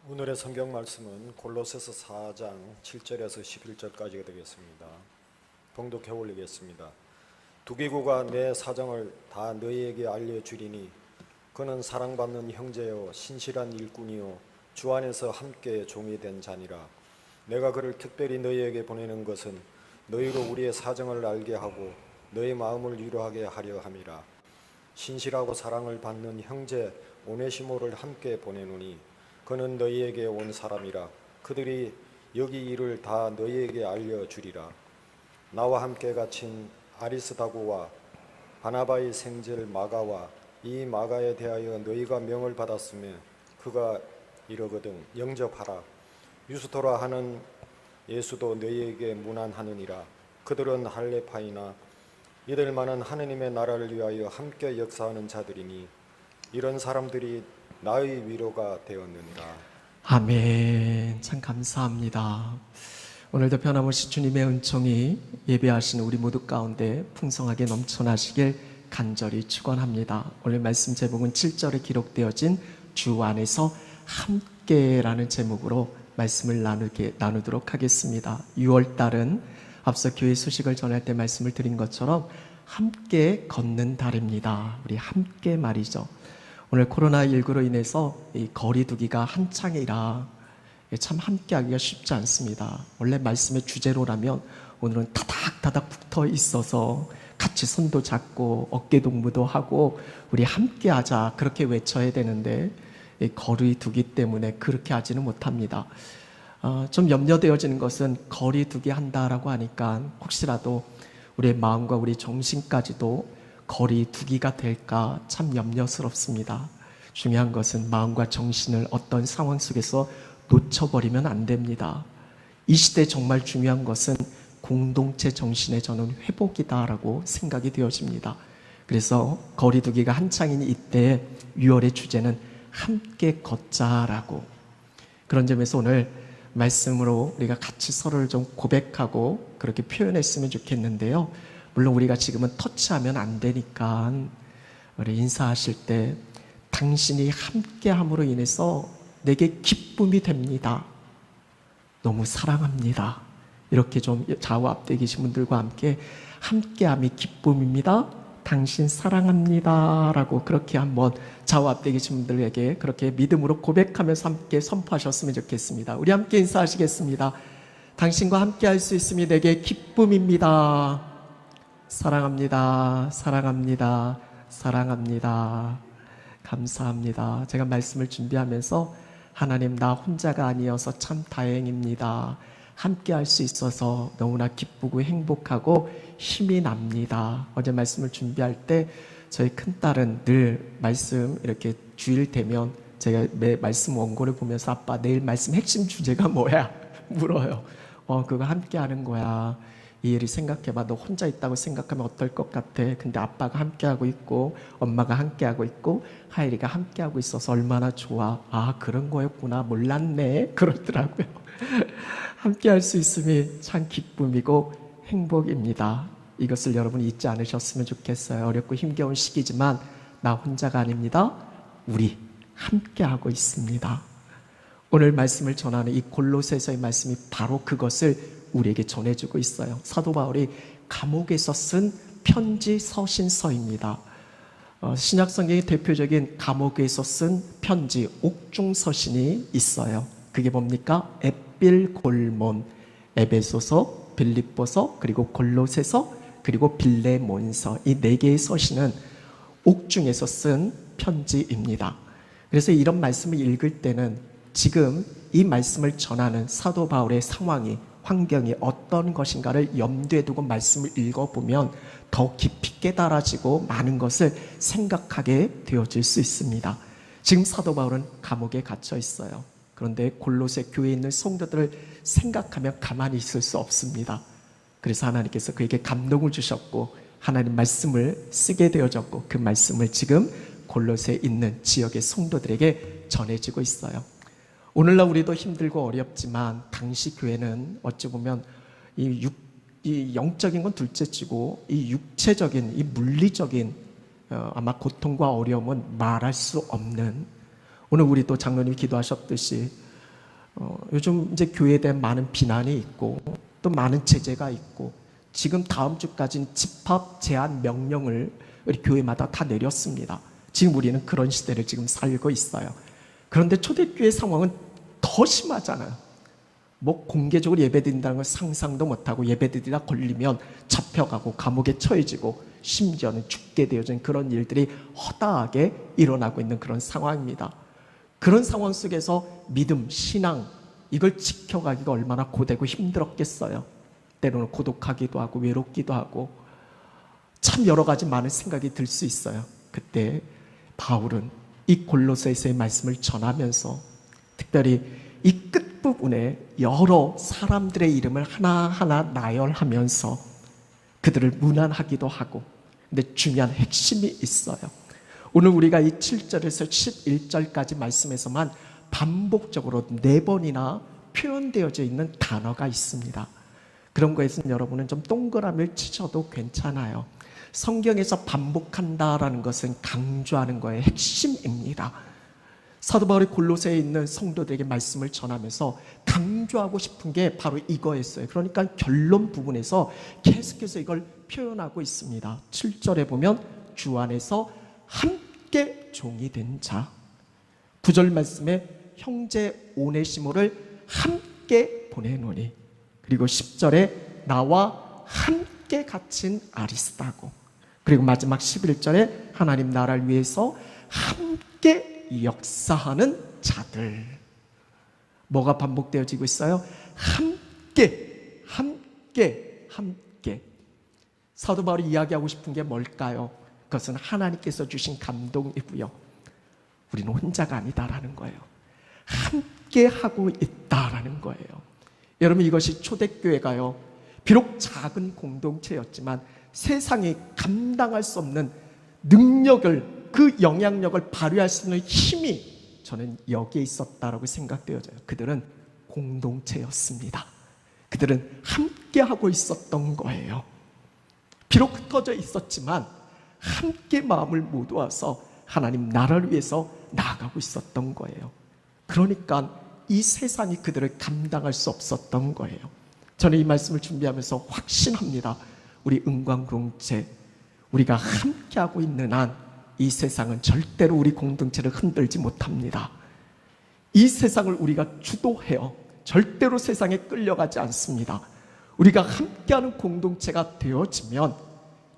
오늘의 성경 말씀은 골로새서 4장 7절에서 11절까지가 되겠습니다. 봉독해 올리겠습니다. 두기고가 내 사정을 다 너희에게 알려주리니 그는 사랑받는 형제요 신실한 일꾼이요 주 안에서 함께 종이 된 자니라. 내가 그를 특별히 너희에게 보내는 것은 너희로 우리의 사정을 알게 하고 너희 마음을 위로하게 하려 함이라. 신실하고 사랑을 받는 형제 오네시모를 함께 보내노니 그는 너희에게 온 사람이라. 그들이 여기 일을 다 너희에게 알려주리라. 나와 함께 갇힌 아리스다고와 바나바의 생질 마가와 이 마가에 대하여 너희가 명을 받았으며 그가 이러거든 영접하라. 유스토라 하는 예수도 너희에게 문안하느니라. 그들은 할레파이나 이들만은 하느님의 나라를 위하여 함께 역사하는 자들이니 이런 사람들이 나의 위로가 되었느니라. 아멘. 참 감사합니다. 오늘도 변함없이 주님의 은총이 예배하시는 우리 모두 가운데 풍성하게 넘쳐나시길 간절히 축원합니다. 오늘 말씀 제목은 7절에 기록되어진 주 안에서 함께라는 제목으로 말씀을 나누도록 하겠습니다. 6월달은 앞서 교회 소식을 전할 때 말씀을 드린 것처럼 함께 걷는 달입니다. 우리 함께 말이죠. 오늘 코로나19로 인해서 이 거리두기가 한창이라 참 함께하기가 쉽지 않습니다. 원래 말씀의 주제로라면 오늘은 다닥다닥 붙어 있어서 같이 손도 잡고 어깨 동무도 하고 우리 함께하자 그렇게 외쳐야 되는데 이 거리두기 때문에 그렇게 하지는 못합니다. 좀 염려되어지는 것은 거리두기 한다라고 하니까 혹시라도 우리의 마음과 우리 정신까지도 거리두기가 될까 참 염려스럽습니다. 중요한 것은 마음과 정신을 어떤 상황 속에서 놓쳐버리면 안 됩니다. 이 시대에 정말 중요한 것은 공동체 정신의 저는 회복이다라고 생각이 되어집니다. 그래서 거리두기가 한창인 이때 6월의 주제는 함께 걷자라고, 그런 점에서 오늘 말씀으로 우리가 같이 서로를 좀 고백하고 그렇게 표현했으면 좋겠는데요. 물론 우리가 지금은 터치하면 안 되니까 우리 인사하실 때 당신이 함께함으로 인해서 내게 기쁨이 됩니다. 너무 사랑합니다. 이렇게 좀 좌우 앞뒤에 계신 분들과 함께 함께함이 기쁨입니다. 당신 사랑합니다. 라고 그렇게 한번 좌우 앞뒤에 계신 분들에게 그렇게 믿음으로 고백하면서 함께 선포하셨으면 좋겠습니다. 우리 함께 인사하시겠습니다. 당신과 함께 할 수 있음이 내게 기쁨입니다. 사랑합니다. 사랑합니다. 사랑합니다. 감사합니다. 제가 말씀을 준비하면서 하나님 나 혼자가 아니어서 참 다행입니다. 함께 할 수 있어서 너무나 기쁘고 행복하고 힘이 납니다. 어제 말씀을 준비할 때 저희 큰딸은 늘 말씀 이렇게 주일 되면 제가 매 말씀 원고를 보면서 아빠 내일 말씀 핵심 주제가 뭐야? 물어요. 그거 함께 하는 거야. 이 일을 생각해봐. 너 혼자 있다고 생각하면 어떨 것 같아? 근데 아빠가 함께하고 있고 엄마가 함께하고 있고 하일이가 함께하고 있어서 얼마나 좋아. 아 그런 거였구나. 몰랐네. 그러더라고요. 함께할 수 있음이 참 기쁨이고 행복입니다. 이것을 여러분 잊지 않으셨으면 좋겠어요. 어렵고 힘겨운 시기지만 나 혼자가 아닙니다. 우리 함께하고 있습니다. 오늘 말씀을 전하는 이 골로새서의 말씀이 바로 그것을 우리에게 전해주고 있어요. 사도 바울이 감옥에서 쓴 편지 서신서입니다. 신약성경의 대표적인 감옥에서 쓴 편지 옥중서신이 있어요. 그게 뭡니까? 에필골몬, 에베소서, 빌립보서, 그리고 골로새서, 그리고 빌레몬서, 이 네 개의 서신은 옥중에서 쓴 편지입니다. 그래서 이런 말씀을 읽을 때는 지금 이 말씀을 전하는 사도 바울의 상황이, 환경이 어떤 것인가를 염두에 두고 말씀을 읽어보면 더 깊이 깨달아지고 많은 것을 생각하게 되어질 수 있습니다. 지금 사도 바울은 감옥에 갇혀 있어요. 그런데 골로새 교회에 있는 성도들을 생각하면 가만히 있을 수 없습니다. 그래서 하나님께서 그에게 감동을 주셨고 하나님 말씀을 쓰게 되어졌고 그 말씀을 지금 골로새에 있는 지역의 성도들에게 전해지고 있어요. 오늘날 우리도 힘들고 어렵지만 당시 교회는 어찌 보면 이 영적인 건 둘째치고 이 육체적인, 이 물리적인 아마 고통과 어려움은 말할 수 없는, 오늘 우리 또 장로님이 기도하셨듯이 요즘 이제 교회에 대한 많은 비난이 있고 또 많은 제재가 있고 지금 다음 주까지는 집합 제한 명령을 우리 교회마다 다 내렸습니다. 지금 우리는 그런 시대를 지금 살고 있어요. 그런데 초대교회 상황은 더 심하잖아요. 뭐 공개적으로 예배드린다는 걸 상상도 못하고 예배드리다 걸리면 잡혀가고 감옥에 처해지고 심지어는 죽게 되어진 그런 일들이 허다하게 일어나고 있는 그런 상황입니다. 그런 상황 속에서 믿음, 신앙 이걸 지켜가기가 얼마나 고되고 힘들었겠어요. 때로는 고독하기도 하고 외롭기도 하고 참 여러 가지 많은 생각이 들 수 있어요. 그때 바울은 이 골로새서의 말씀을 전하면서 특별히 이 끝부분에 여러 사람들의 이름을 하나하나 나열하면서 그들을 문안하기도 하고, 근데 중요한 핵심이 있어요. 오늘 우리가 이 7절에서 11절까지 말씀에서만 반복적으로 4번이나 표현되어져 있는 단어가 있습니다. 그런 거에서는 여러분은 좀 동그라미를 치셔도 괜찮아요. 성경에서 반복한다라는 것은 강조하는 거의 핵심입니다. 사도 바울이 골로새에 있는 성도들에게 말씀을 전하면서 강조하고 싶은 게 바로 이거였어요. 그러니까 결론 부분에서 계속해서 이걸 표현하고 있습니다. 7절에 보면 주 안에서 함께 종이 된 자, 9절 말씀에 형제 오네시모를 함께 보내노니, 그리고 10절에 나와 함께 갇힌 아리스다고, 그리고 마지막 11절에 하나님 나라를 위해서 함께 역사하는 자들. 뭐가 반복되어지고 있어요? 함께, 함께, 함께. 사도 바울이 이야기하고 싶은 게 뭘까요? 그것은 하나님께서 주신 감동이고요, 우리는 혼자가 아니다라는 거예요. 함께 하고 있다라는 거예요. 여러분, 이것이 초대교회가요, 비록 작은 공동체였지만 세상이 감당할 수 없는 능력을, 그 영향력을 발휘할 수 있는 힘이 저는 여기에 있었다라고 생각되어져요. 그들은 공동체였습니다. 그들은 함께 하고 있었던 거예요. 비록 흩어져 있었지만 함께 마음을 모두어서 하나님 나라를 위해서 나아가고 있었던 거예요. 그러니까 이 세상이 그들을 감당할 수 없었던 거예요. 저는 이 말씀을 준비하면서 확신합니다. 우리 은광공동체, 우리가 함께하고 있는 한 이 세상은 절대로 우리 공동체를 흔들지 못합니다. 이 세상을 우리가 주도해요. 절대로 세상에 끌려가지 않습니다. 우리가 함께하는 공동체가 되어지면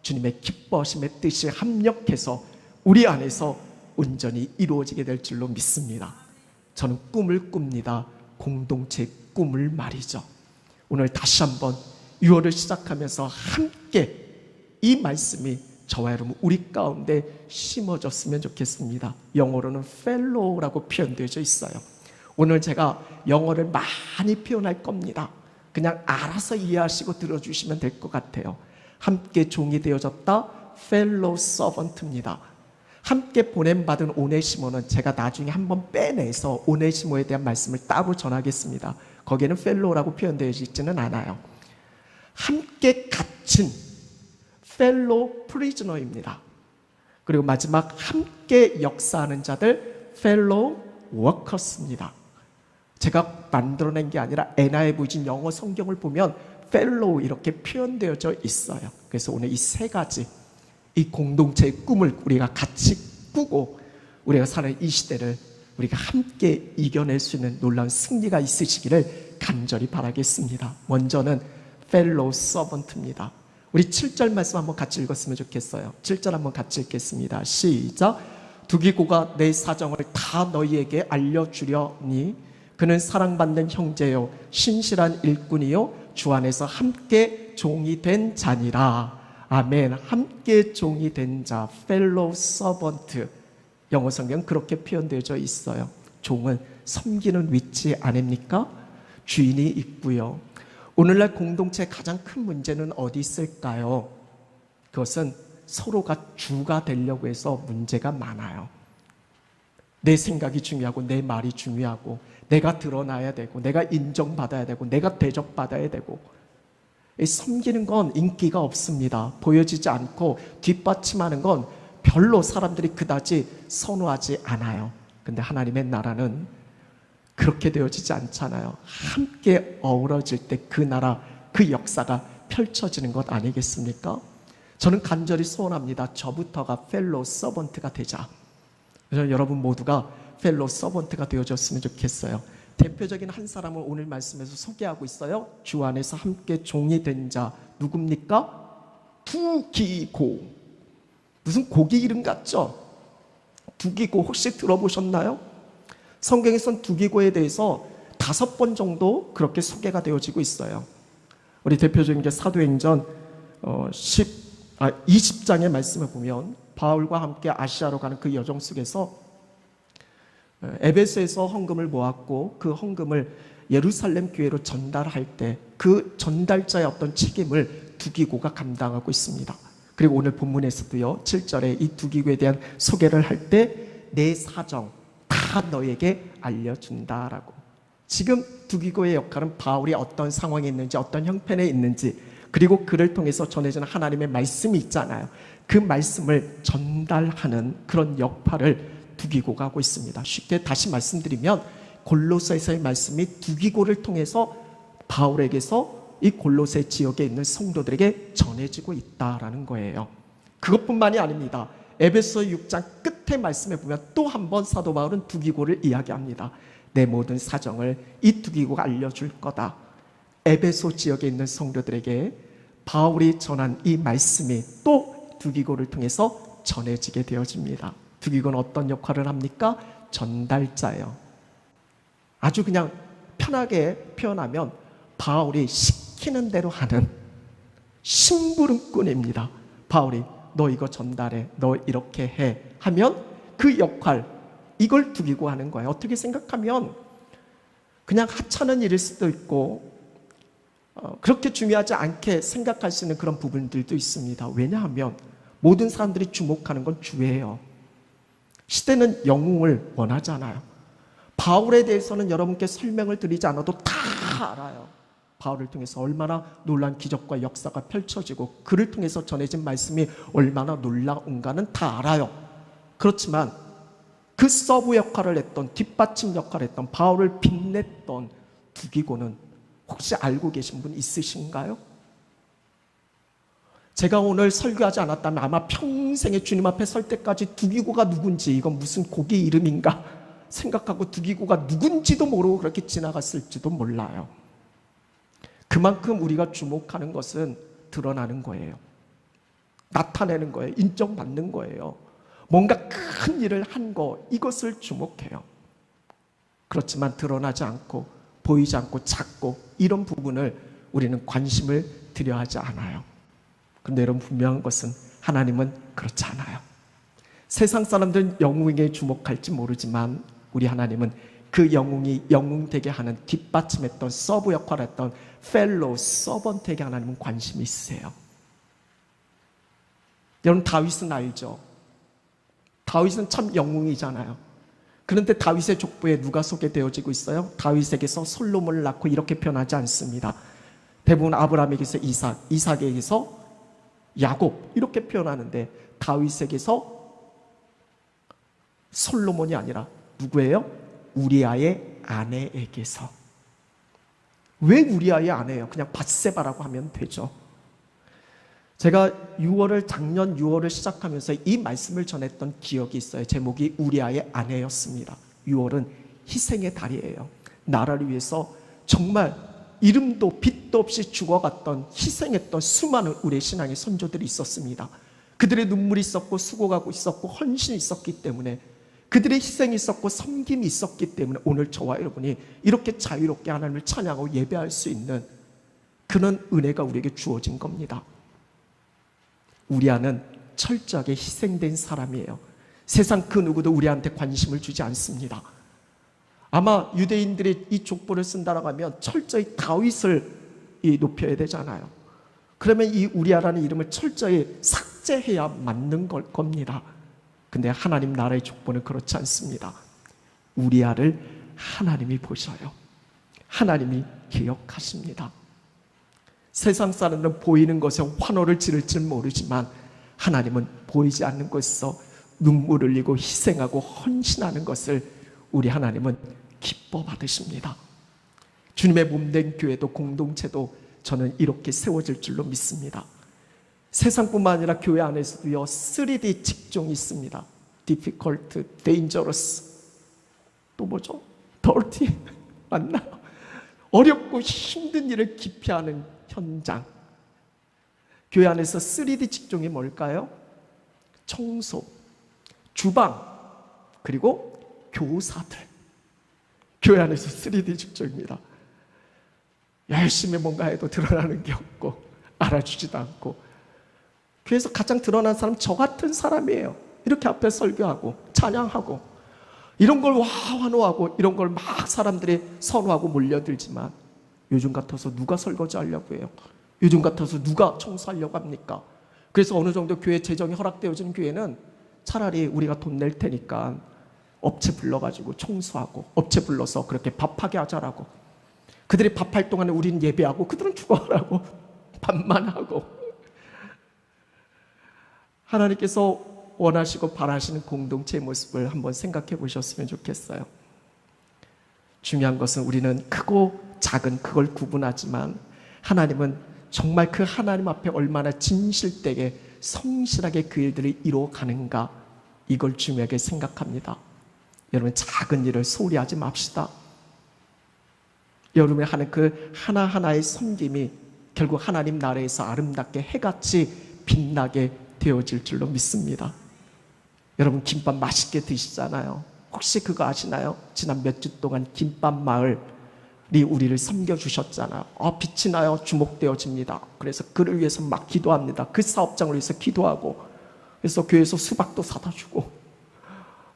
주님의 기뻐하심의 뜻이 합력해서 우리 안에서 온전히 이루어지게 될 줄로 믿습니다. 저는 꿈을 꿉니다. 공동체의 꿈을 말이죠. 오늘 다시 한번 6월을 시작하면서 함께 이 말씀이 저와 여러분 우리 가운데 심어졌으면 좋겠습니다. 영어로는 fellow라고 표현되어져 있어요. 오늘 제가 영어를 많이 표현할 겁니다. 그냥 알아서 이해하시고 들어주시면 될 것 같아요. 함께 종이 되어졌다, fellow servant입니다. 함께 보냄받은 오네시모는 제가 나중에 한번 빼내서 오네시모에 대한 말씀을 따로 전하겠습니다. 거기에는 fellow라고 표현되어 있지는 않아요. 함께 갇힌 fellow prisoner입니다. 그리고 마지막 함께 역사하는 자들 fellow workers입니다. 제가 만들어낸 게 아니라 NIV 영어 성경을 보면 fellow 이렇게 표현되어져 있어요. 그래서 오늘 이 세 가지, 이 공동체의 꿈을 우리가 같이 꾸고 우리가 사는 이 시대를 우리가 함께 이겨낼 수 있는 놀라운 승리가 있으시기를 간절히 바라겠습니다. 먼저는 fellow servant입니다. 우리 7절 말씀 한번 같이 읽었으면 좋겠어요. 7절 한번 같이 읽겠습니다. 시작. 두기고가 내 사정을 다 너희에게 알려주려니 그는 사랑받는 형제요 신실한 일꾼이요 주 안에서 함께 종이 된 자니라. 아멘. 함께 종이 된 자, fellow servant. 영어 성경 그렇게 표현되어져 있어요. 종은 섬기는 위치 아닙니까? 주인이 있고요. 오늘날 공동체의 가장 큰 문제는 어디 있을까요? 그것은 서로가 주가 되려고 해서 문제가 많아요. 내 생각이 중요하고 내 말이 중요하고 내가 드러나야 되고 내가 인정받아야 되고 내가 대접받아야 되고, 섬기는 건 인기가 없습니다. 보여지지 않고 뒷받침하는 건 별로 사람들이 그다지 선호하지 않아요. 근데 하나님의 나라는 그렇게 되어지지 않잖아요. 함께 어우러질 때 그 나라, 그 역사가 펼쳐지는 것 아니겠습니까? 저는 간절히 소원합니다. 저부터가 펠로우 서번트가 되자. 그래서 여러분 모두가 펠로우 서번트가 되어졌으면 좋겠어요. 대표적인 한 사람을 오늘 말씀에서 소개하고 있어요. 주 안에서 함께 종이 된 자 누굽니까? 두기고. 무슨 고기 이름 같죠? 두기고 혹시 들어보셨나요? 성경에선 두기고에 대해서 5번 정도 그렇게 소개가 되어지고 있어요. 우리 대표적인 게 사도행전 20장의 말씀을 보면 바울과 함께 아시아로 가는 그 여정 속에서 에베소에서 헌금을 모았고 그 헌금을 예루살렘 교회로 전달할 때 그 전달자의 어떤 책임을 두기고가 감당하고 있습니다. 그리고 오늘 본문에서도요 7절에 이 두기고에 대한 소개를 할 때 내 사정 다 너에게 알려준다라고. 지금 두기고의 역할은 바울이 어떤 상황에 있는지 어떤 형편에 있는지 그리고 그를 통해서 전해지는 하나님의 말씀이 있잖아요. 그 말씀을 전달하는 그런 역할을 두기고가 하고 있습니다. 쉽게 다시 말씀드리면 골로새서의 말씀이 두기고를 통해서 바울에게서 이 골로새 지역에 있는 성도들에게 전해지고 있다라는 거예요. 그것뿐만이 아닙니다. 에베소 6장 끝에 말씀에 보면 또 한 번 사도 바울은 두기고를 이야기합니다. 내 모든 사정을 이 두기고가 알려줄 거다. 에베소 지역에 있는 성도들에게 바울이 전한 이 말씀이 또 두기고를 통해서 전해지게 되어집니다. 두기고는 어떤 역할을 합니까? 전달자예요. 아주 그냥 편하게 표현하면 바울이 시키는 대로 하는 심부름꾼입니다. 바울이 너 이거 전달해, 너 이렇게 해 하면 그 역할, 이걸 두기고 하는 거예요. 어떻게 생각하면 그냥 하찮은 일일 수도 있고 그렇게 중요하지 않게 생각할 수 있는 그런 부분들도 있습니다. 왜냐하면 모든 사람들이 주목하는 건 주예요. 시대는 영웅을 원하잖아요. 바울에 대해서는 여러분께 설명을 드리지 않아도 다 알아요. 바울을 통해서 얼마나 놀라운 기적과 역사가 펼쳐지고 그를 통해서 전해진 말씀이 얼마나 놀라운가는 다 알아요. 그렇지만 그 서브 역할을 했던, 뒷받침 역할을 했던, 바울을 빛냈던 두기고는 혹시 알고 계신 분 있으신가요? 제가 오늘 설교하지 않았다면 아마 평생에 주님 앞에 설 때까지 두기고가 누군지, 이건 무슨 고기 이름인가 생각하고 두기고가 누군지도 모르고 그렇게 지나갔을지도 몰라요. 그만큼 우리가 주목하는 것은 드러나는 거예요. 나타내는 거예요. 인정받는 거예요. 뭔가 큰 일을 한 거, 이것을 주목해요. 그렇지만 드러나지 않고 보이지 않고 작고 이런 부분을 우리는 관심을 들여야 하지 않아요. 그런데 여러분 분명한 것은 하나님은 그렇지 않아요. 세상 사람들은 영웅에게 주목할지 모르지만 우리 하나님은 그 영웅이 영웅되게 하는 뒷받침했던 서브 역할을 했던 펠로우 서번트에게 하나님은 관심이 있으세요. 여러분 다윗은 알죠? 다윗은 참 영웅이잖아요. 그런데 다윗의 족보에 누가 소개되어지고 있어요? 다윗에게서 솔로몬을 낳고 이렇게 표현하지 않습니다. 대부분 아브라함에게서 이삭, 이삭에게서 야곱 이렇게 표현하는데 다윗에게서 솔로몬이 아니라 누구예요? 우리아의 아내에게서. 왜 우리아의 아내예요? 그냥 밧세바라고 하면 되죠. 제가 작년 6월을 시작하면서 이 말씀을 전했던 기억이 있어요. 제목이 우리아의 아내였습니다. 6월은 희생의 달이에요. 나라를 위해서 정말 이름도 빛도 없이 죽어갔던, 희생했던 수많은 우리의 신앙의 선조들이 있었습니다. 그들의 눈물이 있었고 수고가 있었고 헌신이 있었기 때문에, 그들의 희생이 있었고 섬김이 있었기 때문에 오늘 저와 여러분이 이렇게 자유롭게 하나님을 찬양하고 예배할 수 있는 그런 은혜가 우리에게 주어진 겁니다. 우리아는 철저하게 희생된 사람이에요. 세상 그 누구도 우리한테 관심을 주지 않습니다. 아마 유대인들이 이 족보를 쓴다라고 하면 철저히 다윗을 높여야 되잖아요. 그러면 이 우리아라는 이름을 철저히 삭제해야 맞는 겁니다. 근데 하나님 나라의 족보는 그렇지 않습니다. 우리아를 하나님이 보셔요. 하나님이 기억하십니다. 세상 사람들은 보이는 것에 환호를 지를지 모르지만 하나님은 보이지 않는 것에서 눈물을 흘리고 희생하고 헌신하는 것을 우리 하나님은 기뻐 받으십니다. 주님의 몸된 교회도 공동체도 저는 이렇게 세워질 줄로 믿습니다. 세상뿐만 아니라 교회 안에서도요 3D 직종이 있습니다. difficult, dangerous, 또 뭐죠? dirty 맞나요? 어렵고 힘든 일을 기피하는 현장. 교회 안에서 3D 직종이 뭘까요? 청소, 주방, 그리고 교사들. 교회 안에서 3D 직종입니다. 열심히 뭔가 해도 드러나는 게 없고 알아주지도 않고, 교회에서 가장 드러난 사람 저 같은 사람이에요. 이렇게 앞에 설교하고 찬양하고 이런 걸 환호하고 이런 걸 막 사람들이 선호하고 몰려들지만, 요즘 같아서 누가 설거지 하려고 해요? 요즘 같아서 누가 청소하려고 합니까? 그래서 어느 정도 교회 재정이 허락되어진 교회는 차라리 우리가 돈 낼 테니까 업체 불러가지고 청소하고, 업체 불러서 그렇게 밥하게 하자라고. 그들이 밥할 동안에 우리는 예배하고 그들은 죽어가라고 밥만 하고. 하나님께서 원하시고 바라시는 공동체의 모습을 한번 생각해 보셨으면 좋겠어요. 중요한 것은 우리는 크고 작은 그걸 구분하지만, 하나님은 정말 그 하나님 앞에 얼마나 진실되게 성실하게 그 일들을 이루어가는가, 이걸 중요하게 생각합니다. 여러분, 작은 일을 소홀히 하지 맙시다. 여러분이 하는 그 하나하나의 섬김이 결국 하나님 나라에서 아름답게 해같이 빛나게 되어질 줄로 믿습니다. 여러분, 김밥 맛있게 드시잖아요. 혹시 그거 아시나요? 지난 몇 주 동안 김밥 마을이 우리를 섬겨주셨잖아요. 빛이 나요. 주목되어집니다. 그래서 그를 위해서 막 기도합니다. 그 사업장을 위해서 기도하고, 그래서 교회에서 수박도 사다 주고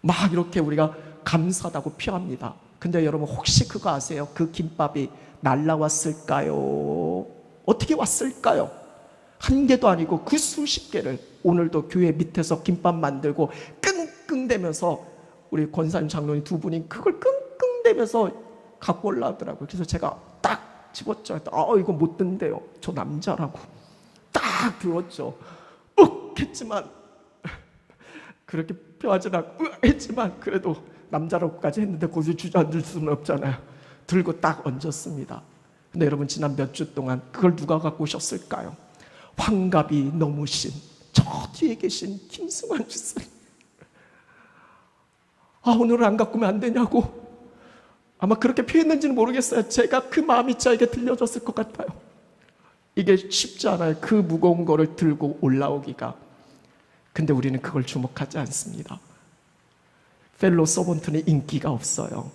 막 이렇게 우리가 감사하다고 표합니다. 근데 여러분, 혹시 그거 아세요? 그 김밥이 날라왔을까요? 어떻게 왔을까요? 한 개도 아니고 그 수십 개를 오늘도 교회 밑에서 김밥 만들고 끙끙대면서 우리 권사님 장로님 두 분이 그걸 끙끙대면서 갖고 올라오더라고요. 그래서 제가 딱 집었죠. 이거 못 든대요. 저 남자라고. 딱 들었죠. 했지만 그렇게 표하지 않고 했지만 그래도 남자라고까지 했는데 거기서 주저앉을 수는 없잖아요. 들고 딱 얹었습니다. 근데 여러분, 지난 몇 주 동안 그걸 누가 갖고 오셨을까요? 환갑이 넘으신 저 뒤에 계신 김승환 주사님. 오늘은 안 갖고 오면 안 되냐고 아마 그렇게 표현했는지는 모르겠어요. 제가 그 마음이 저에게 들려졌을 것 같아요. 이게 쉽지 않아요. 그 무거운 거를 들고 올라오기가. 근데 우리는 그걸 주목하지 않습니다. 펠로 서번트는 인기가 없어요.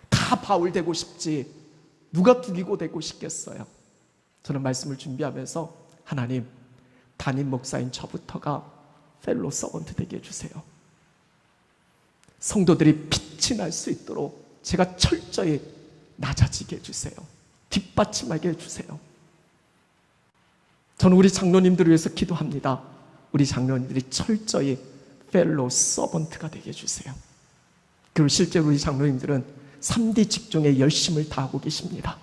다 바울 되고 싶지 누가 두기고 되고 싶겠어요. 저는 말씀을 준비하면서, 하나님, 담임 목사인 저부터가 펠로 서번트 되게 해주세요. 성도들이 빛이 날 수 있도록 제가 철저히 낮아지게 해주세요. 뒷받침하게 해주세요. 저는 우리 장로님들을 위해서 기도합니다. 우리 장로님들이 철저히 펠로 서번트가 되게 해주세요. 그리고 실제로 우리 장로님들은 3D 직종에 열심을 다하고 계십니다.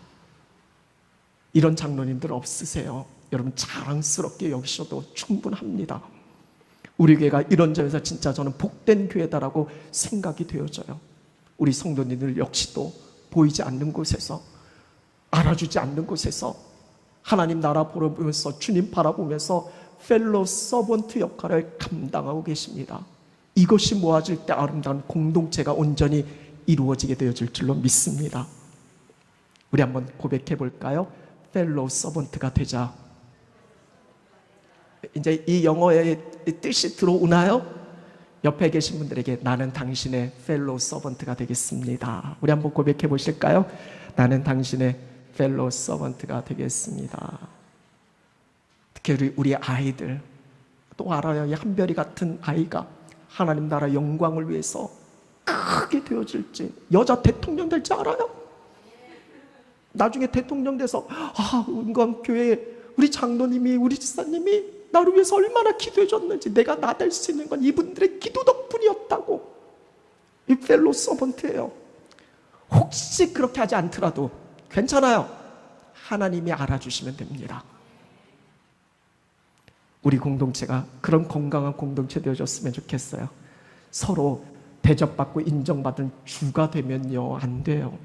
이런 장로님들 없으세요. 여러분, 자랑스럽게 여기셔도 충분합니다. 우리 교회가 이런 점에서 진짜 저는 복된 교회다라고 생각이 되어져요. 우리 성도님들 역시도 보이지 않는 곳에서, 알아주지 않는 곳에서 하나님 나라 보면서, 주님 바라보면서 펠로 서번트 역할을 감당하고 계십니다. 이것이 모아질 때 아름다운 공동체가 온전히 이루어지게 되어질 줄로 믿습니다. 우리 한번 고백해 볼까요? 펠로 서번트가 되자. 이제 이 영어의 뜻이 들어오나요? 옆에 계신 분들에게, 나는 당신의 펠로 서번트가 되겠습니다. 우리 한번 고백해 보실까요? 나는 당신의 펠로 서번트가 되겠습니다. 특히 우리 아이들 또 알아요. 이 한별이 같은 아이가 하나님 나라 영광을 위해서 크게 되어질지, 여자 대통령 될지 알아요? 나중에 대통령 돼서 은광교회 우리 장로님이, 우리 집사님이 나를 위해서 얼마나 기도해 줬는지, 내가 나 될 수 있는 건 이분들의 기도 덕분이었다고. 이 펠로 서번트예요. 혹시 그렇게 하지 않더라도 괜찮아요. 하나님이 알아주시면 됩니다. 우리 공동체가 그런 건강한 공동체 되어졌으면 좋겠어요. 서로 대접받고 인정받은 주가 되면요, 안 돼요.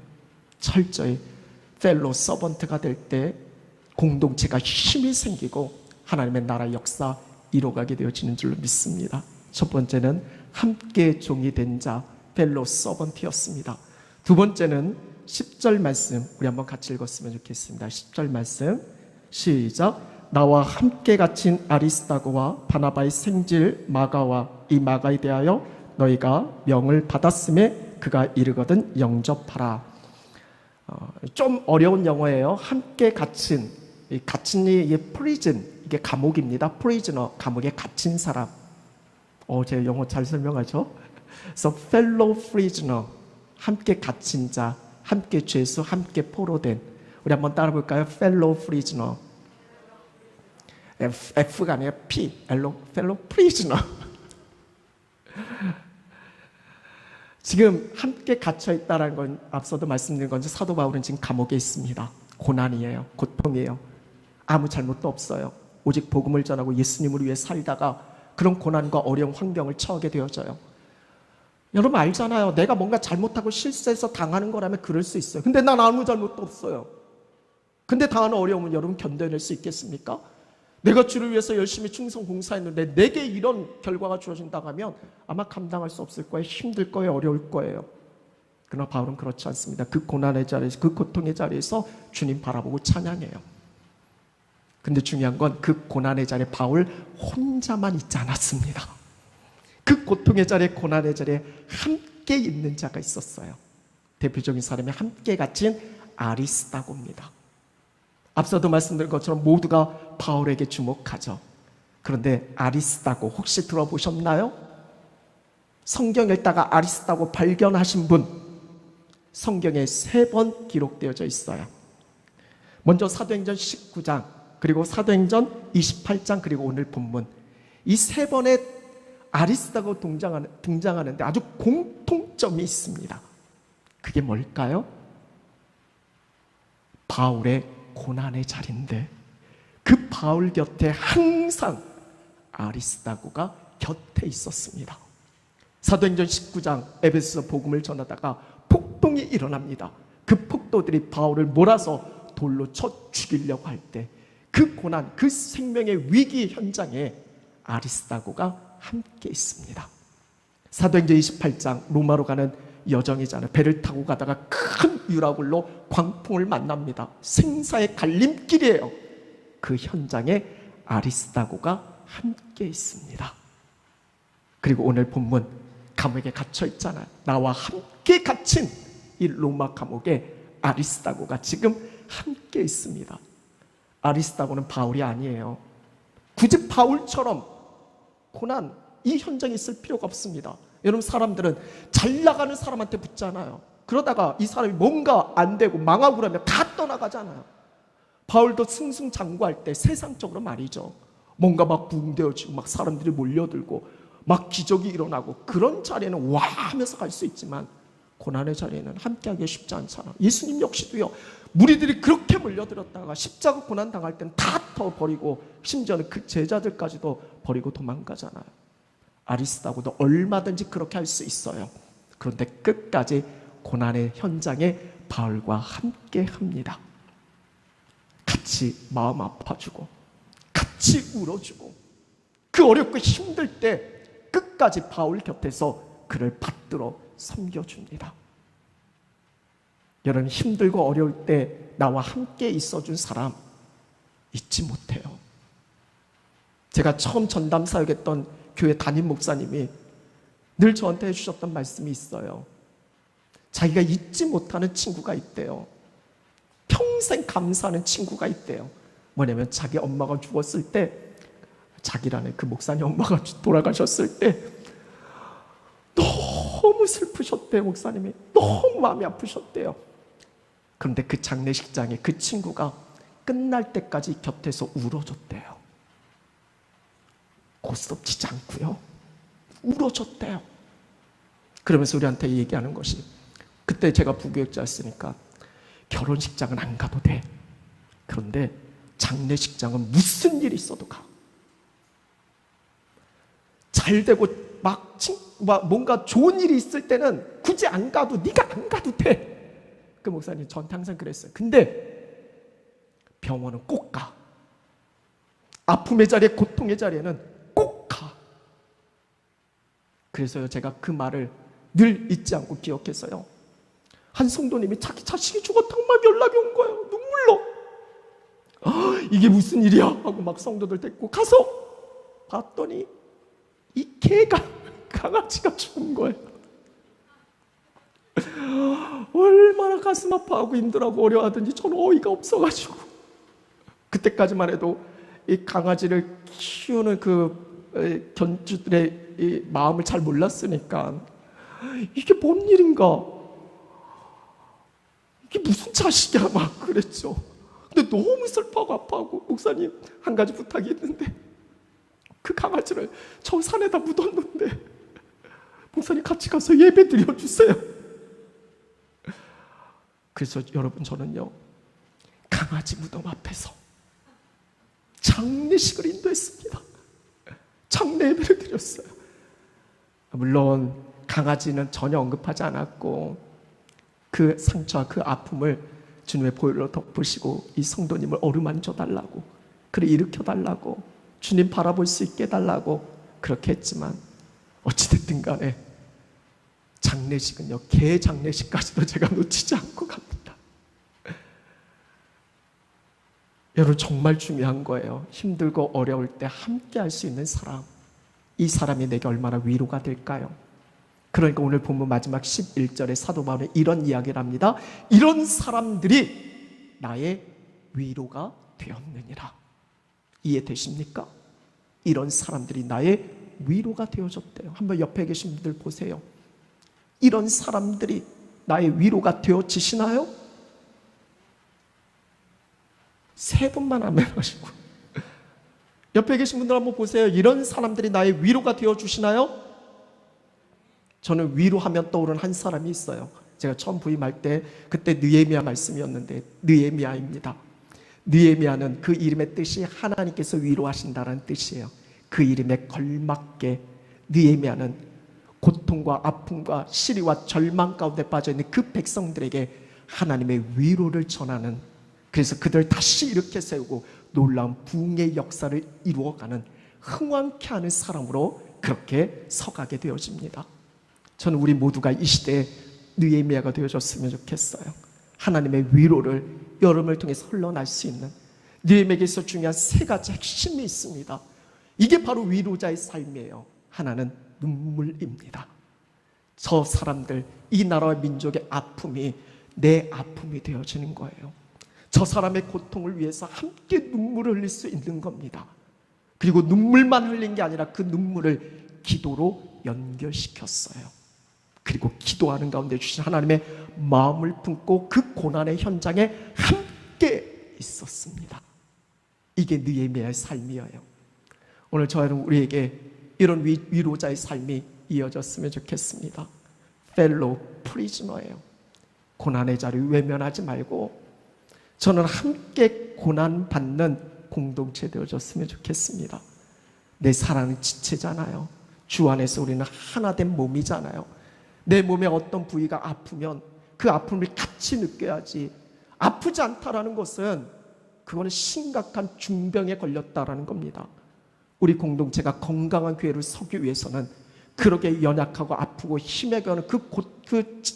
철저히 펠로 서번트가 될 때 공동체가 힘이 생기고 하나님의 나라 역사 이뤄가게 되어지는 줄로 믿습니다. 첫 번째는 함께 종이 된 자, 펠로 서번트였습니다. 두 번째는 10절 말씀, 우리 한번 같이 읽었으면 좋겠습니다. 10절 말씀 시작. 나와 함께 갇힌 아리스다고와 바나바의 생질 마가와 이 마가에 대하여 너희가 명을 받았음에 그가 이르거든 영접하라. 좀 어려운 영어예요. 함께 갇힌, 갇힌이 이게 프리즌, 이게 감옥입니다. 프리즈너, 감옥에 갇힌 사람. 제 영어 잘 설명하죠? 그래서 fellow prisoner, 함께 갇힌 자, 함께 죄수, 함께 포로된. 우리 한번 따라 볼까요? fellow prisoner. F가 아니라 P, fellow prisoner. 지금 함께 갇혀 있다는 건 앞서도 말씀드린 건지 사도 바울은 지금 감옥에 있습니다. 고난이에요. 고통이에요. 아무 잘못도 없어요. 오직 복음을 전하고 예수님을 위해 살다가 그런 고난과 어려운 환경을 처하게 되어져요. 여러분 알잖아요. 내가 뭔가 잘못하고 실수해서 당하는 거라면 그럴 수 있어요. 근데 난 아무 잘못도 없어요. 근데 당하는 어려움은 여러분 견뎌낼 수 있겠습니까? 내가 주를 위해서 열심히 충성 봉사했는데 내게 이런 결과가 주어진다고 하면 아마 감당할 수 없을 거예요. 힘들 거예요. 어려울 거예요. 그러나 바울은 그렇지 않습니다. 그 고난의 자리에서, 그 고통의 자리에서 주님 바라보고 찬양해요. 근데 중요한 건 그 고난의 자리에 바울 혼자만 있지 않았습니다. 그 고통의 자리에, 고난의 자리에 함께 있는 자가 있었어요. 대표적인 사람이 함께 갇힌 아리스다고입니다. 앞서도 말씀드린 것처럼 모두가 바울에게 주목하죠. 그런데 아리스다고 혹시 들어보셨나요? 성경 읽다가 아리스다고 발견하신 분, 성경에 3번 기록되어져 있어요. 먼저 사도행전 19장, 그리고 사도행전 28장, 그리고 오늘 본문. 이 3번의 아리스다고 등장하는데 아주 공통점이 있습니다. 그게 뭘까요? 바울의 고난의 자리인데 그 바울 곁에 항상 아리스다고가 곁에 있었습니다. 사도행전 19장 에베소서 복음을 전하다가 폭동이 일어납니다. 그 폭도들이 바울을 몰아서 돌로 쳐 죽이려고 할 때 그 고난, 그 생명의 위기 현장에 아리스다고가 함께 있습니다. 사도행전 28장 로마로 가는 여정이잖아요. 배를 타고 가다가 큰 유라굴로 광풍을 만납니다. 생사의 갈림길이에요. 그 현장에 아리스다고가 함께 있습니다. 그리고 오늘 본문 감옥에 갇혀 있잖아요. 나와 함께 갇힌 이 로마 감옥에 아리스다고가 지금 함께 있습니다. 아리스다고는 바울이 아니에요. 굳이 바울처럼 고난, 이 현장에 있을 필요가 없습니다. 여러분 사람들은 잘 나가는 사람한테 붙잖아요. 그러다가 이 사람이 뭔가 안 되고 망하고 그러면 다 떠나가잖아요. 바울도 승승장구할 때 세상적으로 말이죠. 뭔가 막 붕대어지고 막 사람들이 몰려들고 막 기적이 일어나고 그런 자리에는 와 하면서 갈 수 있지만 고난의 자리에는 함께하기 쉽지 않잖아. 예수님 역시도요. 무리들이 그렇게 몰려들었다가 십자가 고난 당할 때는 다 버리고 심지어는 그 제자들까지도 버리고 도망가잖아요. 아리스다고도 얼마든지 그렇게 할 수 있어요. 그런데 끝까지 고난의 현장에 바울과 함께 합니다. 같이 마음 아파주고 같이 울어주고 그 어렵고 힘들 때 끝까지 바울 곁에서 그를 받들어 섬겨줍니다. 여러분 힘들고 어려울 때 나와 함께 있어준 사람 잊지 못해요. 제가 처음 전담 사역했던 교회 담임 목사님이 늘 저한테 해주셨던 말씀이 있어요. 자기가 잊지 못하는 친구가 있대요. 평생 감사하는 친구가 있대요. 뭐냐면 자기 엄마가 죽었을 때, 자기라는 그 목사님 엄마가 돌아가셨을 때 너무 슬프셨대요. 목사님이 너무 마음이 아프셨대요. 그런데 그 장례식장에 그 친구가 끝날 때까지 곁에서 울어줬대요. 고스톱치지 않고요. 울어줬대요. 그러면서 우리한테 얘기하는 것이, 그때 제가 부교육자였으니까 결혼식장은 안 가도 돼. 그런데 장례식장은 무슨 일이 있어도 가. 잘 되고 뭔가 좋은 일이 있을 때는 굳이 안 가도 네가 안 가도 돼. 그 목사님 저한테 항상 그랬어요. 근데 병원은 꼭 가. 아픔의 자리에, 고통의 자리에는 꼭 가. 그래서요, 제가 그 말을 늘 잊지 않고 기억했어요. 한 성도님이 자기 자식이 죽었다고 막 연락이 온 거예요. 눈물로. 이게 무슨 일이야 하고 막 성도들 데리고 가서 봤더니 이 개가, 강아지가 죽은 거예요. 얼마나 가슴 아파하고 힘들어하고 어려워하든지 저는 어이가 없어가지고, 그때까지만 해도 이 강아지를 키우는 그 견주들의 이 마음을 잘 몰랐으니까 이게 뭔 일인가, 이게 무슨 자식이야 막 그랬죠. 근데 너무 슬퍼하고 아파하고, 목사님 한 가지 부탁이 있는데, 그 강아지를 저 산에다 묻었는데 목사님 같이 가서 예배 드려주세요. 그래서 여러분, 저는요 강아지 무덤 앞에서 장례식을 인도했습니다. 장례 예배를 드렸어요. 물론 강아지는 전혀 언급하지 않았고, 그 상처와 그 아픔을 주님의 보혈로 덮으시고 이 성도님을 어루만져 달라고, 그래 일으켜 달라고, 주님 바라볼 수 있게 해달라고 그렇게 했지만, 어찌됐든 간에 장례식은요, 개 장례식까지도 제가 놓치지 않고 갑니다. 여러분, 정말 중요한 거예요. 힘들고 어려울 때 함께 할 수 있는 사람, 이 사람이 내게 얼마나 위로가 될까요? 그러니까 오늘 본문 마지막 11절에 사도 바울은 이런 이야기를 합니다. 이런 사람들이 나의 위로가 되었느니라. 이해되십니까? 이런 사람들이 나의 위로가 되어줬대요. 한번 옆에 계신 분들 보세요. 이런 사람들이 나의 위로가 되어지시나요? 세 분만 아멘 하시고, 옆에 계신 분들 한번 보세요. 이런 사람들이 나의 위로가 되어주시나요? 저는 위로하면 떠오르는 한 사람이 있어요. 제가 처음 부임할 때 그때 느헤미야 말씀이었는데, 느헤미야입니다. 느헤미야는 그 이름의 뜻이 하나님께서 위로하신다는 뜻이에요. 그 이름에 걸맞게 느헤미야는 고통과 아픔과 시리와 절망 가운데 빠져있는 그 백성들에게 하나님의 위로를 전하는, 그래서 그들 다시 일으켜 세우고 놀라운 부흥의 역사를 이루어가는 흥왕케 하는 사람으로 그렇게 서가게 되어집니다. 저는 우리 모두가 이 시대에 느헤미야가 되어줬으면 좋겠어요. 하나님의 위로를 여러분을 통해서 흘러날 수 있는, 느헤미야에게서 중요한 세 가지 핵심이 있습니다. 이게 바로 위로자의 삶이에요. 하나는 눈물입니다. 저 사람들, 이 나라와 민족의 아픔이 내 아픔이 되어지는 거예요. 저 사람의 고통을 위해서 함께 눈물을 흘릴 수 있는 겁니다. 그리고 눈물만 흘린 게 아니라 그 눈물을 기도로 연결시켰어요. 그리고 기도하는 가운데 주신 하나님의 마음을 품고 그 고난의 현장에 함께 있었습니다. 이게 느헤미야의 삶이에요. 오늘 저는 우리에게 이런 위로자의 삶이 이어졌으면 좋겠습니다. 펠로우 프리즈너예요. 고난의 자리 외면하지 말고, 저는 함께 고난받는 공동체 되어졌으면 좋겠습니다. 내 사랑은 지체잖아요. 주 안에서 우리는 하나된 몸이잖아요. 내 몸의 어떤 부위가 아프면 그 아픔을 같이 느껴야지. 아프지 않다라는 것은 그거는 심각한 중병에 걸렸다라는 겁니다. 우리 공동체가 건강한 교회를 서기 위해서는 그렇게 연약하고 아프고 힘에 가는 그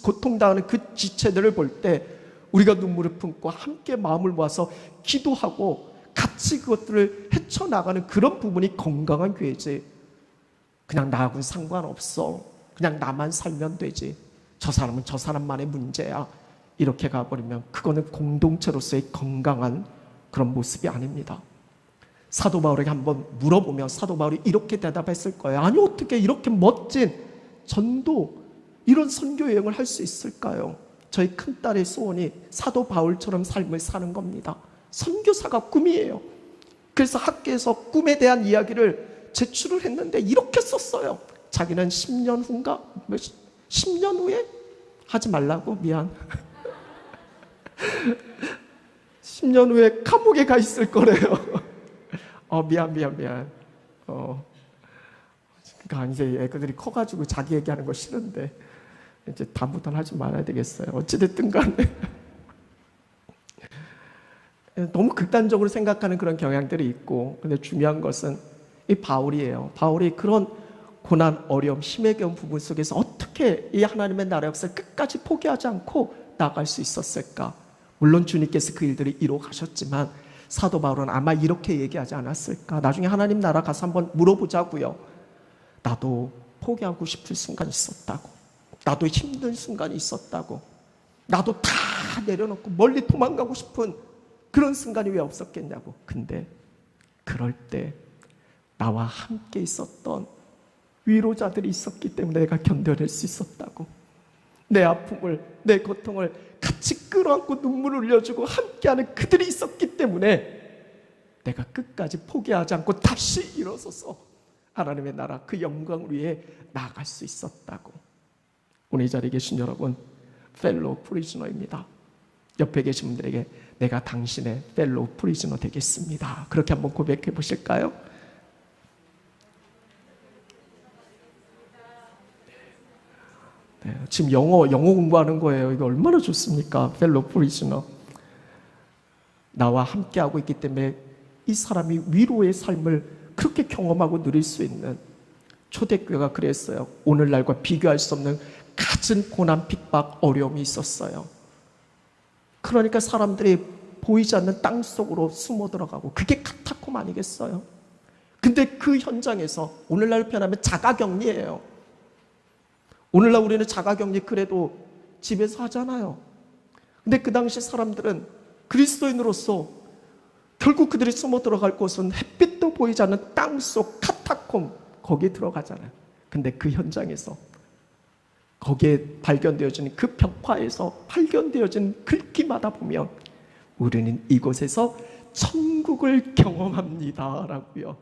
고통당하는 그 지체들을 볼 때 우리가 눈물을 품고 함께 마음을 모아서 기도하고 같이 그것들을 헤쳐나가는 그런 부분이 건강한 교회지. 그냥 나하고는 상관없어, 그냥 나만 살면 되지, 저 사람은 저 사람만의 문제야, 이렇게 가버리면 그거는 공동체로서의 건강한 그런 모습이 아닙니다. 사도 바울에게 한번 물어보면 사도 바울이 이렇게 대답했을 거예요. 아니, 어떻게 이렇게 멋진 전도, 이런 선교 여행을 할 수 있을까요? 저희 큰딸의 소원이 사도 바울처럼 삶을 사는 겁니다. 선교사가 꿈이에요. 그래서 학교에서 꿈에 대한 이야기를 제출을 했는데 이렇게 썼어요. 자기는 10년 후인가? 10년 후에? 하지 말라고, 미안. 10년 후에 감옥에 가 있을 거래요. 미안. 그러니까 이제 애들이 커가지고 자기 얘기하는 거 싫은데 이제 다음부터는 하지 말아야 되겠어요. 어찌됐든 간에 너무 극단적으로 생각하는 그런 경향들이 있고, 근데 중요한 것은 이 바울이에요. 바울이 그런 고난, 어려움, 힘에 겨운 부분 속에서 어떻게 이 하나님의 나라 역사를 끝까지 포기하지 않고 나아갈 수 있었을까? 물론 주님께서 그 일들을 이루어 가셨지만 사도 바울은 아마 이렇게 얘기하지 않았을까? 나중에 하나님 나라 가서 한번 물어보자고요. 나도 포기하고 싶을 순간이 있었다고. 나도 힘든 순간이 있었다고. 나도 다 내려놓고 멀리 도망가고 싶은 그런 순간이 왜 없었겠냐고. 근데 그럴 때 나와 함께 있었던 위로자들이 있었기 때문에 내가 견뎌낼 수 있었다고. 내 아픔을, 내 고통을 같이 끌어안고 눈물을 흘려주고 함께하는 그들이 있었기 때문에 내가 끝까지 포기하지 않고 다시 일어서서 하나님의 나라 그 영광을 위해 나아갈 수 있었다고. 오늘 이 자리에 계신 여러분, 펠로우 프리즈너입니다. 옆에 계신 분들에게 내가 당신의 펠로우 프리즈너 되겠습니다. 그렇게 한번 고백해 보실까요? 네, 지금 영어 공부하는 거예요. 이거 얼마나 좋습니까? 펠로우 프리즈너. 나와 함께하고 있기 때문에 이 사람이 위로의 삶을 그렇게 경험하고 누릴 수 있는, 초대교회가 그랬어요. 오늘날과 비교할 수 없는 갖은 고난, 핍박, 어려움이 있었어요. 그러니까 사람들이 보이지 않는 땅 속으로 숨어 들어가고, 그게 카타콤 아니겠어요? 근데 그 현장에서 오늘날 표현하면 자가격리예요. 오늘날 우리는 자가격리 그래도 집에서 하잖아요. 근데 그 당시 사람들은 그리스도인으로서 결국 그들이 숨어 들어갈 곳은 햇빛도 보이지 않는 땅속 카타콤, 거기에 들어가잖아요. 근데 그 현장에서, 거기에 발견되어지는 그 벽화에서 발견되어지는 글귀마다 보면 우리는 이곳에서 천국을 경험합니다 라고요.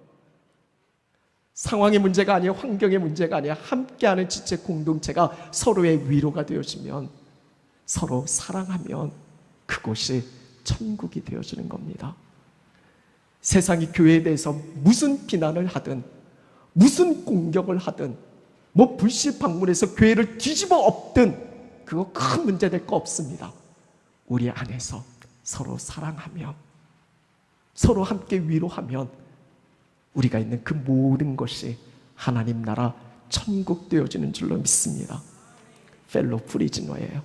상황의 문제가 아니에요. 환경의 문제가 아니에요. 함께하는 지체 공동체가 서로의 위로가 되어지면, 서로 사랑하면 그곳이 천국이 되어지는 겁니다. 세상이 교회에 대해서 무슨 비난을 하든, 무슨 공격을 하든, 뭐 불씨 방문해서 교회를 뒤집어 엎든 그거 큰 문제 될 거 없습니다. 우리 안에서 서로 사랑하며 서로 함께 위로하면 우리가 있는 그 모든 것이 하나님 나라 천국 되어지는 줄로 믿습니다. 펠로우 프리즈너예요.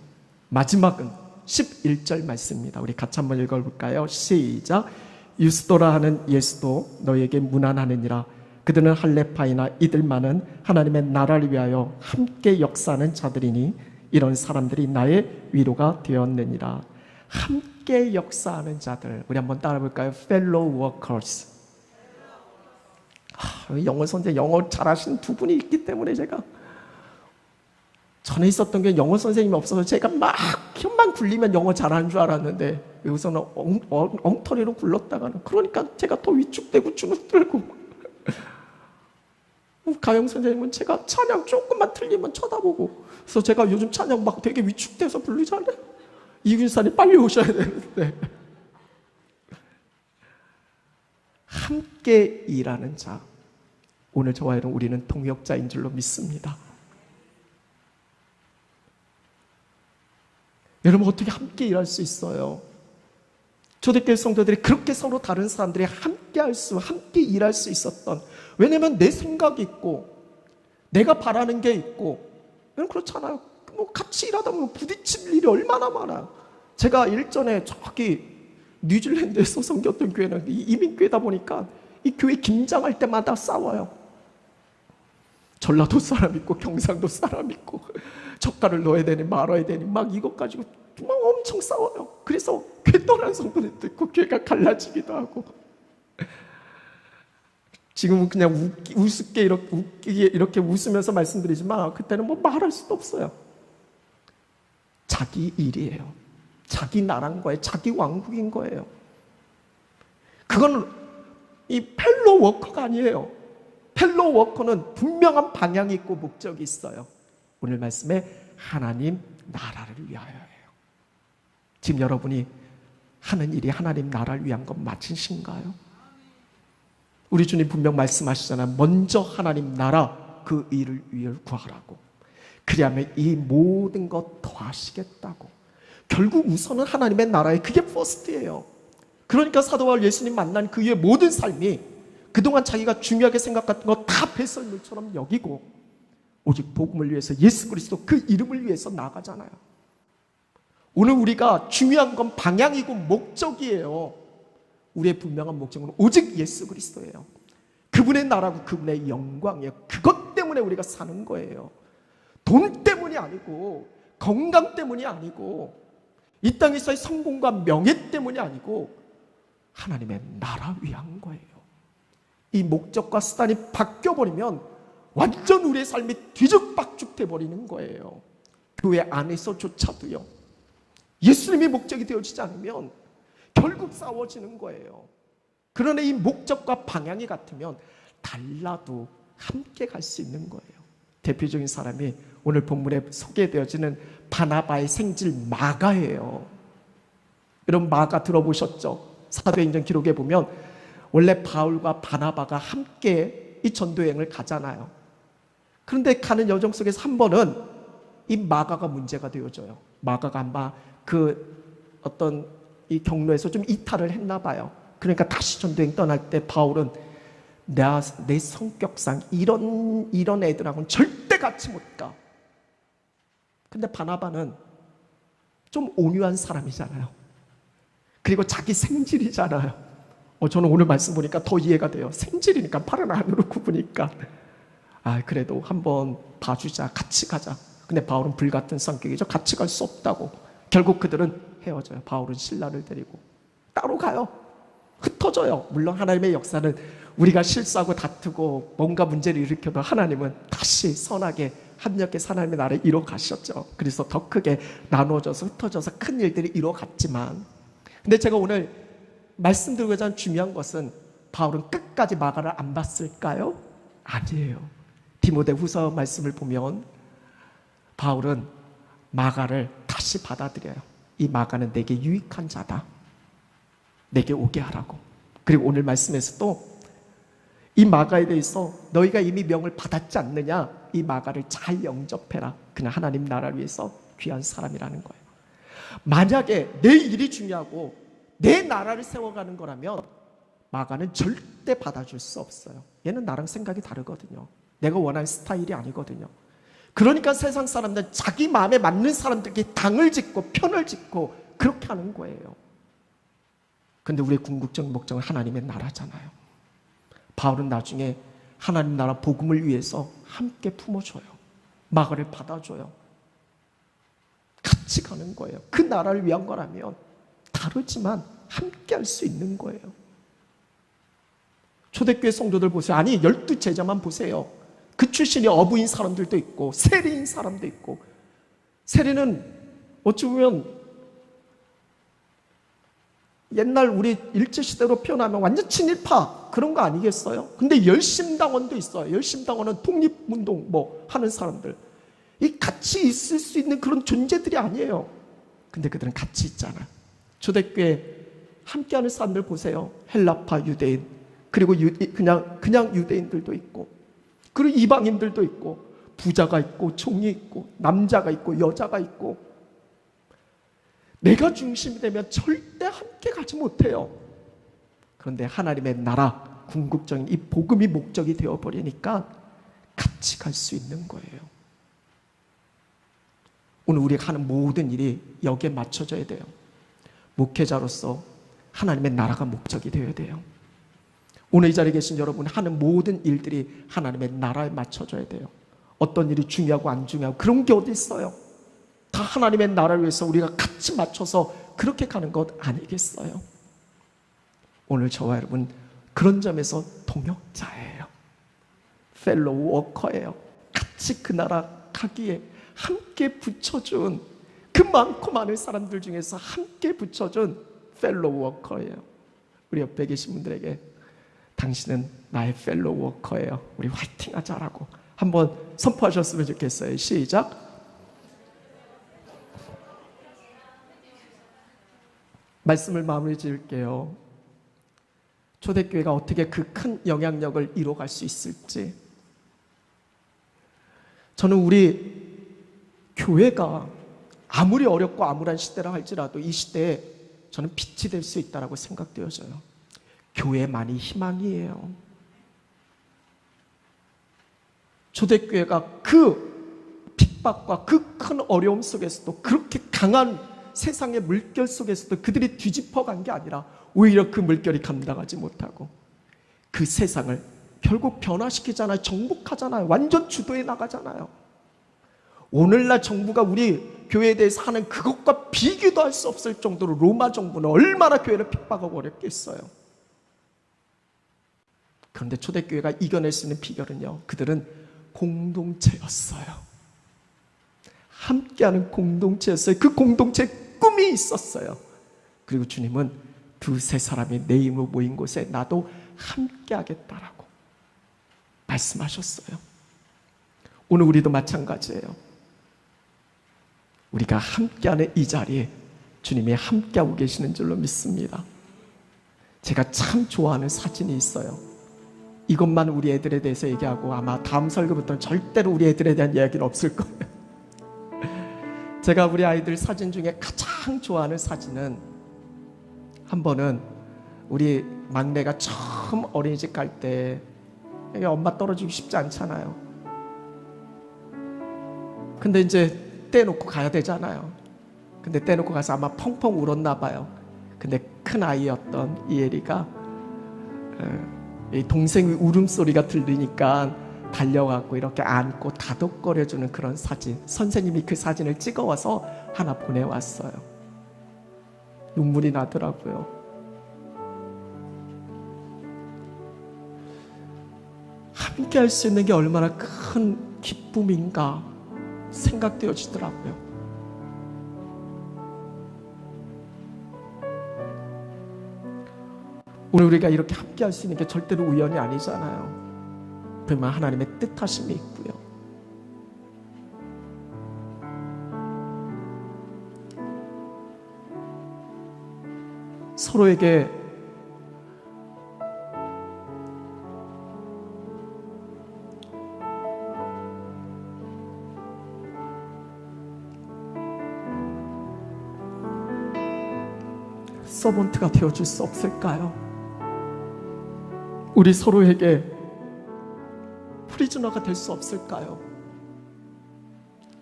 마지막은 11절 말씀입니다. 우리 같이 한번 읽어볼까요? 시작. 유스도라 하는 예수도 너에게 문안하느니라. 그들은 할레파이나 이들만은 하나님의 나라를 위하여 함께 역사하는 자들이니 이런 사람들이 나의 위로가 되었느니라. 함께 역사하는 자들, 우리 한번 따라 볼까요? Fellow workers. 영어 선생, 영어 잘하시는 두 분이 있기 때문에 제가 전에 있었던 게 영어 선생님이 없어서 제가 막 혀만 굴리면 영어 잘하는 줄 알았는데 여기서는 엉터리로 굴렀다가는, 그러니까 제가 더 위축되고 주눅들고. 가영 선생님은 제가 찬양 조금만 틀리면 쳐다보고, 그래서 제가 요즘 찬양 막 되게 위축돼서 부르잖아요. 이균사님 빨리 오셔야 되는데. 함께 일하는 자, 오늘 저와 여러분 우리는 동역자인 줄로 믿습니다. 여러분 어떻게 함께 일할 수 있어요? 초대교회 성도들이 그렇게 서로 다른 사람들이 함께 일할 수 있었던, 왜냐면 내 생각이 있고 내가 바라는 게 있고, 그렇잖아요. 뭐 같이 일하다 보면 부딪힐 일이 얼마나 많아요. 제가 일전에 저기 뉴질랜드에서 섬겼던 교회는 이민교회다 보니까 이 교회 김장할 때마다 싸워요. 전라도 사람 있고 경상도 사람 있고 젓갈을 넣어야 되니 말아야 되니 막 이것 가지고 막 엄청 싸워요. 그래서 교회 떠난 성도들도 있고 교회가 갈라지기도 하고. 지금은 그냥 우습게 이렇게 웃으면서 말씀드리지만 그때는 뭐 말할 수도 없어요. 자기 일이에요. 자기 나라인 거예요. 자기 왕국인 거예요. 그건 이 펠로우 워커가 아니에요. 펠로우 워커는 분명한 방향이 있고 목적이 있어요. 오늘 말씀에 하나님 나라를 위하여예요. 지금 여러분이 하는 일이 하나님 나라를 위한 것 맞으신가요? 우리 주님 분명 말씀하시잖아요. 먼저 하나님 나라 그 일을 위해 구하라고. 그리하면 이 모든 것 더하시겠다고. 결국 우선은 하나님의 나라에, 그게 퍼스트예요. 그러니까 사도 바울 예수님 만난 그 이후의 모든 삶이 그동안 자기가 중요하게 생각했던 거 다 배설물처럼 여기고 오직 복음을 위해서, 예수 그리스도 그 이름을 위해서 나가잖아요. 오늘 우리가 중요한 건 방향이고 목적이에요. 우리의 분명한 목적은 오직 예수 그리스도예요. 그분의 나라고 그분의 영광이에요. 그것 때문에 우리가 사는 거예요. 돈 때문이 아니고, 건강 때문이 아니고, 이 땅에서의 성공과 명예 때문이 아니고 하나님의 나라 위한 거예요. 이 목적과 수단이 바뀌어버리면 완전 우리의 삶이 뒤죽박죽 돼버리는 거예요. 교회 안에서조차도요. 예수님이 목적이 되어지지 않으면 결국 싸워지는 거예요. 그러나 이 목적과 방향이 같으면 달라도 함께 갈 수 있는 거예요. 대표적인 사람이 오늘 본문에 소개되어지는 바나바의 생질 마가예요. 여러분 마가 들어보셨죠? 사도행전 기록에 보면 원래 바울과 바나바가 함께 이 전도여행을 가잖아요. 그런데 가는 여정 속에서 한 번은 이 마가가 문제가 되어져요. 마가가 아마 그 어떤 이 경로에서 좀 이탈을 했나 봐요. 그러니까 다시 전도여행 떠날 때 바울은 내 성격상 이런 애들하고는 절대 같이 못 가. 근데 바나바는 좀 온유한 사람이잖아요. 그리고 자기 생질이잖아요. 저는 오늘 말씀 보니까 더 이해가 돼요. 생질이니까 팔은 안으로 굽으니까 그래도 한번 봐주자, 같이 가자. 근데 바울은 불같은 성격이죠. 같이 갈 수 없다고. 결국 그들은 헤어져요. 바울은 신라를 데리고 따로 가요. 흩어져요. 물론 하나님의 역사는 우리가 실수하고 다투고 뭔가 문제를 일으켜도 하나님은 다시 선하게 합력해서 하나님의 나라를 이뤄 가셨죠. 그래서 더 크게 나누어져서 흩어져서 큰 일들이 이뤄 갔지만, 근데 제가 오늘 말씀드리고자 하는 중요한 것은 바울은 끝까지 마가를 안 봤을까요? 아니에요. 디모데후서 말씀을 보면 바울은 마가를 다시 받아들여요. 이 마가는 내게 유익한 자다. 내게 오게 하라고. 그리고 오늘 말씀에서도 이 마가에 대해서 너희가 이미 명을 받았지 않느냐, 이 마가를 잘 영접해라. 그냥 하나님 나라를 위해서 귀한 사람이라는 거예요. 만약에 내 일이 중요하고 내 나라를 세워가는 거라면 마가는 절대 받아줄 수 없어요. 얘는 나랑 생각이 다르거든요. 내가 원하는 스타일이 아니거든요. 그러니까 세상 사람들은 자기 마음에 맞는 사람들에게 당을 짓고 편을 짓고 그렇게 하는 거예요. 근데 우리의 궁극적 목적은 하나님의 나라잖아요. 바울은 나중에 하나님 나라 복음을 위해서 함께 품어줘요. 마가를 받아줘요. 같이 가는 거예요. 그 나라를 위한 거라면 다르지만 함께 할 수 있는 거예요. 초대교회 성도들 보세요. 아니 12제자만 보세요. 그 출신이 어부인 사람들도 있고 세리인 사람도 있고, 세리는 어찌 보면 옛날 우리 일제시대로 표현하면 완전 친일파 그런 거 아니겠어요? 근데 열심당원도 있어요. 열심당원은 독립운동 뭐 하는 사람들, 이 같이 있을 수 있는 그런 존재들이 아니에요. 근데 그들은 같이 있잖아요. 초대교회 함께하는 사람들 보세요. 헬라파 유대인, 그리고 그냥 유대인들도 있고, 그리고 이방인들도 있고, 부자가 있고 종이 있고 남자가 있고 여자가 있고. 내가 중심이 되면 절대 함께 가지 못해요. 그런데 하나님의 나라, 궁극적인 이 복음이 목적이 되어버리니까 같이 갈 수 있는 거예요. 오늘 우리가 하는 모든 일이 여기에 맞춰져야 돼요. 목회자로서 하나님의 나라가 목적이 되어야 돼요. 오늘 이 자리에 계신 여러분 하는 모든 일들이 하나님의 나라에 맞춰져야 돼요. 어떤 일이 중요하고 안 중요하고 그런 게 어디 있어요? 다 하나님의 나라를 위해서 우리가 같이 맞춰서 그렇게 가는 것 아니겠어요? 오늘 저와 여러분 그런 점에서 동역자예요. 펠로우 워커예요. 같이 그 나라 가기에 함께 붙여준, 그 많고 많은 사람들 중에서 함께 붙여준 펠로우 워커예요. 우리 옆에 계신 분들에게 당신은 나의 펠로우 워커예요. 우리 화이팅 하자라고 한번 선포하셨으면 좋겠어요. 시작. 말씀을 마무리 지을게요. 초대교회가 어떻게 그 큰 영향력을 이뤄갈 수 있을지, 저는 우리 교회가 아무리 어렵고 암울한 시대라 할지라도 이 시대에 저는 빛이 될 수 있다고 생각되어져요. 교회만이 희망이에요. 초대교회가 그 핍박과 그 큰 어려움 속에서도, 그렇게 강한 세상의 물결 속에서도 그들이 뒤집어간 게 아니라 오히려 그 물결이 감당하지 못하고 그 세상을 결국 변화시키잖아요. 정복하잖아요. 완전 주도해 나가잖아요. 오늘날 정부가 우리 교회에 대해서 하는 그것과 비교도 할 수 없을 정도로 로마 정부는 얼마나 교회를 핍박하고 어렵겠어요. 그런데 초대교회가 이겨낼 수 있는 비결은요, 그들은 공동체였어요. 함께하는 공동체였어요. 그 공동체에 꿈이 있었어요. 그리고 주님은 두세 사람이 내 이름으로 모인 곳에 나도 함께하겠다라고 말씀하셨어요. 오늘 우리도 마찬가지예요. 우리가 함께하는 이 자리에 주님이 함께하고 계시는 줄로 믿습니다. 제가 참 좋아하는 사진이 있어요. 이것만 우리 애들에 대해서 얘기하고 아마 다음 설교부터는 절대로 우리 애들에 대한 이야기는 없을 거예요. 제가 우리 아이들 사진 중에 가장 좋아하는 사진은, 한 번은 우리 막내가 처음 어린이집 갈 때, 엄마 떨어지기 쉽지 않잖아요. 근데 이제 떼놓고 가야 되잖아요. 근데 떼놓고 가서 아마 펑펑 울었나 봐요. 근데 큰 아이였던 이혜리가 동생의 울음소리가 들리니까 달려가고 이렇게 안고 다독거려주는 그런 사진, 선생님이 그 사진을 찍어와서 하나 보내왔어요. 눈물이 나더라고요. 함께 할 수 있는 게 얼마나 큰 기쁨인가 생각되어지더라고요. 오늘 우리가 이렇게 함께 할 수 있는 게 절대로 우연이 아니잖아요. 그러면 하나님의 뜻하심이 있고요. 서로에게 서번트가 되어줄 수 없을까요? 우리 서로에게 프리즈너가 될 수 없을까요?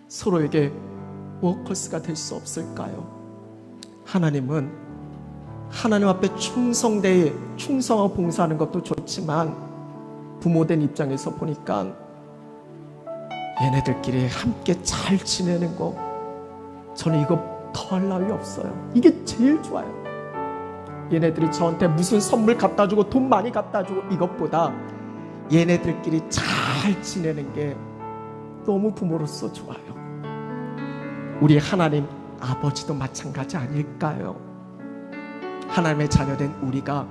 서로에게 워커스가 될 수 없을까요? 하나님은 하나님 앞에 충성하고 봉사하는 것도 좋지만 부모된 입장에서 보니까 얘네들끼리 함께 잘 지내는 거, 저는 이거 더할 나위 없어요. 이게 제일 좋아요. 얘네들이 저한테 무슨 선물 갖다 주고 돈 많이 갖다 주고 이것보다 얘네들끼리 잘 지내는 게 너무 부모로서 좋아요. 우리 하나님 아버지도 마찬가지 아닐까요? 하나님의 자녀된 우리가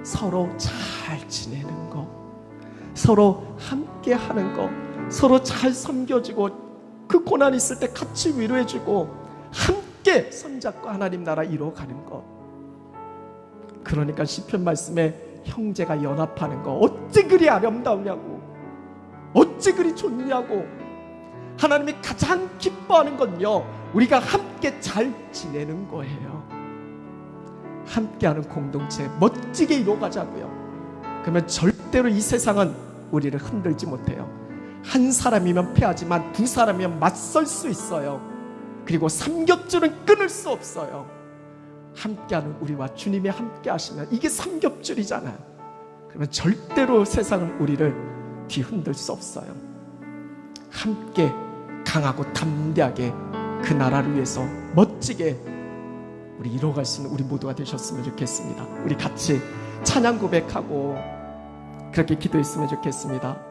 서로 잘 지내는 거, 서로 함께 하는 거, 서로 잘 섬겨주고 그 고난 있을 때 같이 위로해주고 함께 손잡고 하나님 나라 이루어가는 거. 그러니까 시편 말씀에 형제가 연합하는 거 어찌 그리 아름다우냐고, 어찌 그리 좋냐고. 하나님이 가장 기뻐하는 건요, 우리가 함께 잘 지내는 거예요. 함께하는 공동체 멋지게 이루어가자고요. 그러면 절대로 이 세상은 우리를 흔들지 못해요. 한 사람이면 패하지만 두 사람이면 맞설 수 있어요. 그리고 삼겹줄은 끊을 수 없어요. 함께하는 우리와 주님이 함께하시면 이게 삼겹줄이잖아요. 그러면 절대로 세상은 우리를 뒤흔들 수 없어요. 함께 강하고 담대하게 그 나라를 위해서 멋지게 우리 이뤄갈 수 있는 우리 모두가 되셨으면 좋겠습니다. 우리 같이 찬양 고백하고 그렇게 기도했으면 좋겠습니다.